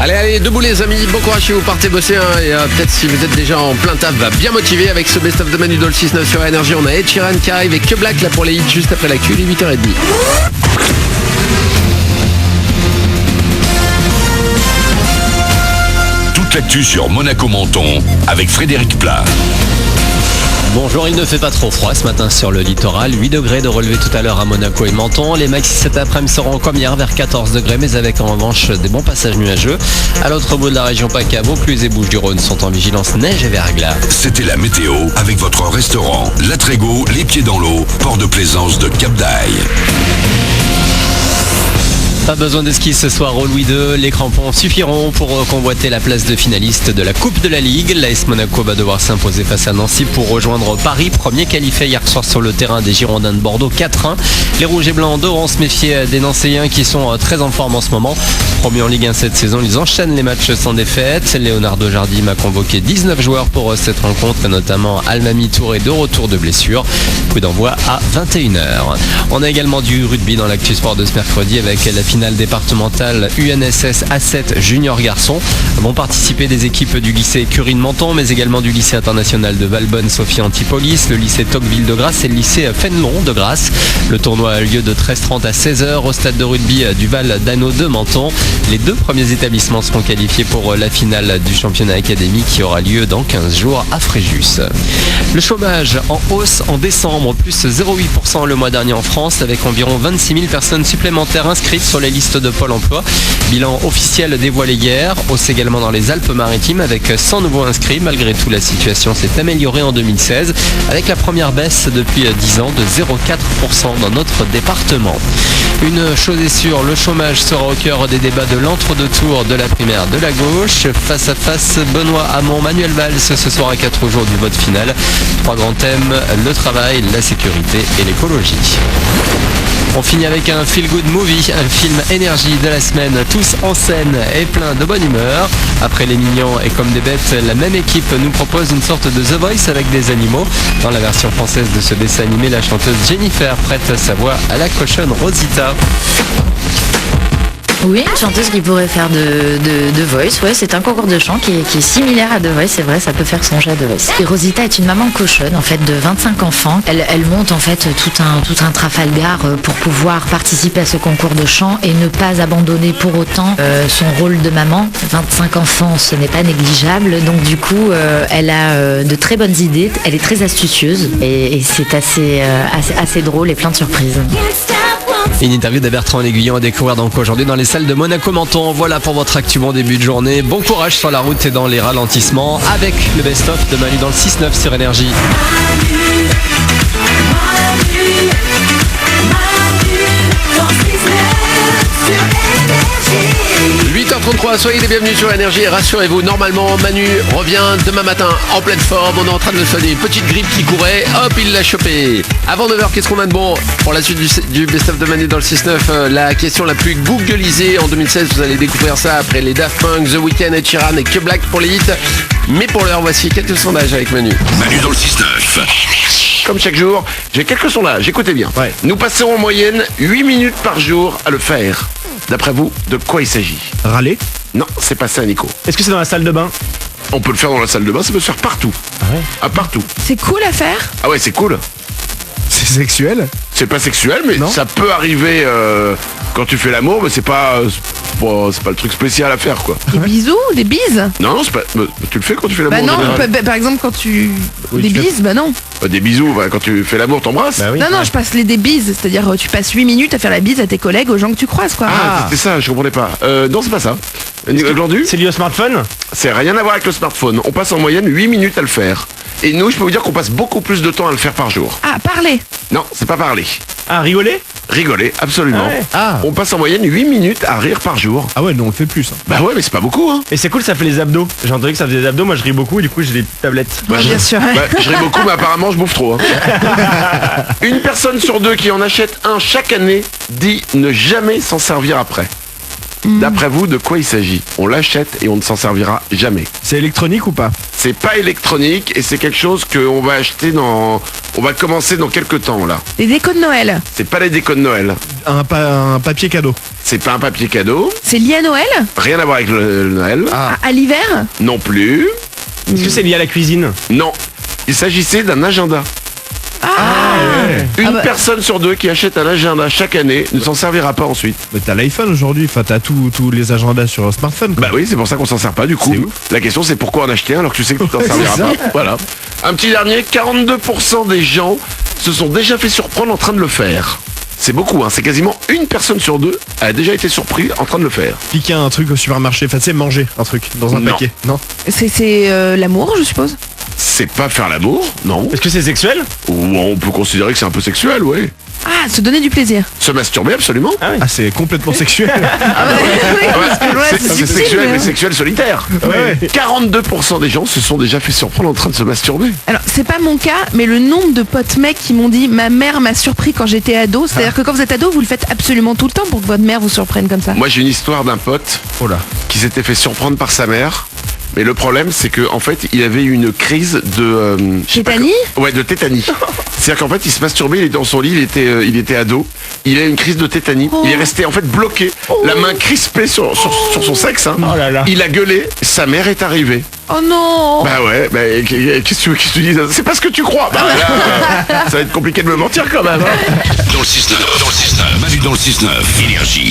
Allez, debout les amis, bon courage si vous partez bosser hein, et peut-être si vous êtes déjà en plein taf, bien motivé avec ce best-of de Manu dans le 6-9 sur Énergie. On a Ed Sheeran qui arrive et que Black là pour les hits juste après l'actu, il est 8h30. Toute l'actu sur Monaco Menton avec Frédéric Plat. Bonjour, il ne fait pas trop froid ce matin sur le littoral. 8 degrés de relevé tout à l'heure à Monaco et Menton. Les maxi cet après-midi seront comme hier vers 14 degrés, mais avec en revanche des bons passages nuageux. À l'autre bout de la région PACA, Vaucluse et Bouches-du-Rhône sont en vigilance neige et verglas. C'était la météo avec votre restaurant La Trégo, les pieds dans l'eau, port de plaisance de Cap d'Aille. Pas besoin de ski ce soir au Louis II, les crampons suffiront pour convoiter la place de finaliste de la Coupe de la Ligue. L'AS Monaco va devoir s'imposer face à Nancy pour rejoindre Paris, premier qualifié hier soir sur le terrain des Girondins de Bordeaux 4-1. Les Rouges et Blancs devront se méfier des Nancéens qui sont très en forme en ce moment. Promis en Ligue 1 cette saison, ils enchaînent les matchs sans défaite. Leonardo Jardim a convoqué 19 joueurs pour cette rencontre, notamment Almami Touré de retour de blessure. Coup d'envoi à 21h. On a également du rugby dans l'actu sport de ce mercredi avec la finale départementale UNSS A7 Junior Garçon. Vont participer des équipes du lycée Curie de Menton, mais également du lycée international de Valbonne Sophie Antipolis, le lycée Tocqueville de Grasse et le lycée Fénelon de Grasse. Le tournoi a lieu de 13h30 à 16h au stade de rugby du Val d'Anneau de Menton. Les deux premiers établissements seront qualifiés pour la finale du championnat académique qui aura lieu dans 15 jours à Fréjus. Le chômage en hausse en décembre, plus 0,8% le mois dernier en France, avec environ 26 000 personnes supplémentaires inscrites sur les listes de Pôle emploi. Bilan officiel dévoilé hier. Hausse également dans les Alpes-Maritimes avec 100 nouveaux inscrits. Malgré tout, la situation s'est améliorée en 2016 avec la première baisse depuis 10 ans de 0,4% dans notre département. Une chose est sûre, le chômage sera au cœur des débats de l'entre-deux tours de la primaire de la gauche. Face à face, Benoît Hamon, Manuel Valls ce soir à 4 jours du vote final. 3 grands thèmes, le travail, la sécurité et l'écologie. On finit avec un feel-good movie, un film énergie de la semaine, tous en scène et plein de bonne humeur. Après Les Mignons et Comme des bêtes, la même équipe nous propose une sorte de The Voice avec des animaux. Dans la version française de ce dessin animé, la chanteuse Jennifer prête sa voix à la cochonne Rosita. Oui, une chanteuse qui pourrait faire de Voice. Ouais, c'est un concours de chant qui est similaire à The Voice. C'est vrai, ça peut faire songer à The Voice. Et Rosita est une maman cochonne, en fait, de 25 enfants. Elle monte, en fait, tout un Trafalgar pour pouvoir participer à ce concours de chant et ne pas abandonner pour autant son rôle de maman. 25 enfants, ce n'est pas négligeable. Donc, du coup, elle a de très bonnes idées. Elle est très astucieuse et c'est assez drôle et plein de surprises. Une interview de Bertrand L'Aiguillon à découvrir donc aujourd'hui dans les salles de Monaco Menton. Voilà pour votre actu bon début de journée. Bon courage sur la route et dans les ralentissements avec le best-of de Manu dans le 6-9 sur Énergie. 8h33, soyez les bienvenus sur Énergie et rassurez-vous, normalement Manu revient demain matin en pleine forme. On est en train de le soigner, une petite grippe qui courait, hop il l'a chopé. Avant 9h, qu'est-ce qu'on a de bon pour la suite du best-of de Manu dans le 6-9? La question la plus googlisée en 2016, vous allez découvrir ça après les Daft Punk, The Weeknd, Ed Sheeran et que Black pour les hits. Mais pour l'heure, voici quelques sondages avec Manu. Manu dans le 6-9. Comme chaque jour, j'ai quelques sondages, écoutez bien. Ouais. Nous passerons en moyenne 8 minutes par jour à le faire. D'après vous, de quoi il s'agit? Râler? Non, c'est pas ça Nico. Est-ce que c'est dans la salle de bain? On peut le faire dans la salle de bain, ça peut se faire partout. Ah ouais. À partout. C'est cool à faire. Ah ouais, c'est cool. C'est sexuel? C'est pas sexuel, mais Non. ça peut arriver quand tu fais l'amour, mais c'est pas le truc spécial à faire quoi. Des bisous, des bises. Non, c'est pas. Tu le fais quand tu fais l'amour? Bah non, en général par exemple quand tu... Oui, des tu fais- bises, bah non. Des bisous, quand tu fais l'amour, t'embrasses. Bah oui. Non, je passe des bises. C'est-à-dire tu passes 8 minutes à faire la bise à tes collègues, aux gens que tu croises quoi. Ah, c'était ça, je comprenais pas. Non, c'est pas ça. Glandu, C'est lié au smartphone? c'est rien à voir avec le smartphone. On passe en moyenne 8 minutes à le faire. Et nous, je peux vous dire qu'on passe beaucoup plus de temps à le faire par jour. Ah, parler. Non, c'est pas parler. Ah, rigoler? Rigoler, absolument. Ah ouais. Ah. On passe en moyenne 8 minutes à rire par jour. Ah ouais, non, on le fait plus. Hein. Bah ouais, mais c'est pas beaucoup, hein. Et c'est cool, ça fait les abdos. J'ai entendu que ça faisait des abdos, moi je ris beaucoup et du coup j'ai des petites tablettes. Bah, Bien sûr. je ris beaucoup, mais apparemment, je bouffe trop. Hein. Une personne sur deux qui en achète un chaque année dit ne jamais s'en servir après. D'après vous, de quoi il s'agit? On l'achète et on ne s'en servira jamais. C'est électronique ou pas? C'est pas électronique et c'est quelque chose qu'on va acheter on va commencer dans quelques temps là. Les décos de Noël. C'est pas les décos de Noël. Un papier cadeau. C'est pas un papier cadeau. C'est lié à Noël? Rien à voir avec le Noël. À l'hiver? Non plus. Est-ce que c'est lié à la cuisine? Non. Il s'agissait d'un agenda. Une personne sur deux qui achète un agenda chaque année ne s'en servira pas ensuite. Mais t'as l'iPhone aujourd'hui, enfin t'as tous les agendas sur un smartphone. Quoi. Bah oui, c'est pour ça qu'on s'en sert pas du coup. C'est ouf. La question c'est pourquoi en acheter un alors que tu sais que tu t'en serviras c'est pas. ça. Voilà. Un petit dernier, 42% des gens se sont déjà fait surprendre en train de le faire. C'est beaucoup, hein. C'est quasiment une personne sur deux a déjà été surpris en train de le faire. Piquer un truc au supermarché, enfin c'est manger un truc dans un Non. paquet. Non. C'est l'amour, je suppose? C'est pas faire l'amour, non. Est-ce que c'est sexuel? Ou on peut considérer que c'est un peu sexuel, oui. Ah, se donner du plaisir. Se masturber, absolument. Ah c'est complètement sexuel. Oui, parce que ouais, C'est subtil, sexuel, mais- mais sexuel solitaire. Ouais. 42% des gens se sont déjà fait surprendre en train de se masturber. Alors, c'est pas mon cas, mais le nombre de potes mecs qui m'ont dit ma mère m'a surpris quand j'étais ado. C'est-à-dire que quand vous êtes ado, vous le faites absolument tout le temps pour que votre mère vous surprenne comme ça. Moi, j'ai une histoire d'un pote Oh là. qui s'était fait surprendre par sa mère. Mais le problème, c'est que en fait, il avait une crise de je sais pas Tétanie? Ouais, de tétanie. C'est-à-dire qu'en fait, il se masturbait, il était dans son lit, il était ado. Il a eu une crise de tétanie. Oh. Il est resté en fait bloqué, la main crispée sur son sexe. Hein. Oh là là. Il a gueulé. Sa mère est arrivée. Oh non! Bah ouais. Bah, qu'est-ce que tu veux que je te dise? C'est pas ce que tu crois. Bah là, ça va être compliqué de me mentir quand même. Hein. Dans le 6-9, Manu dans le 6-9, Énergie.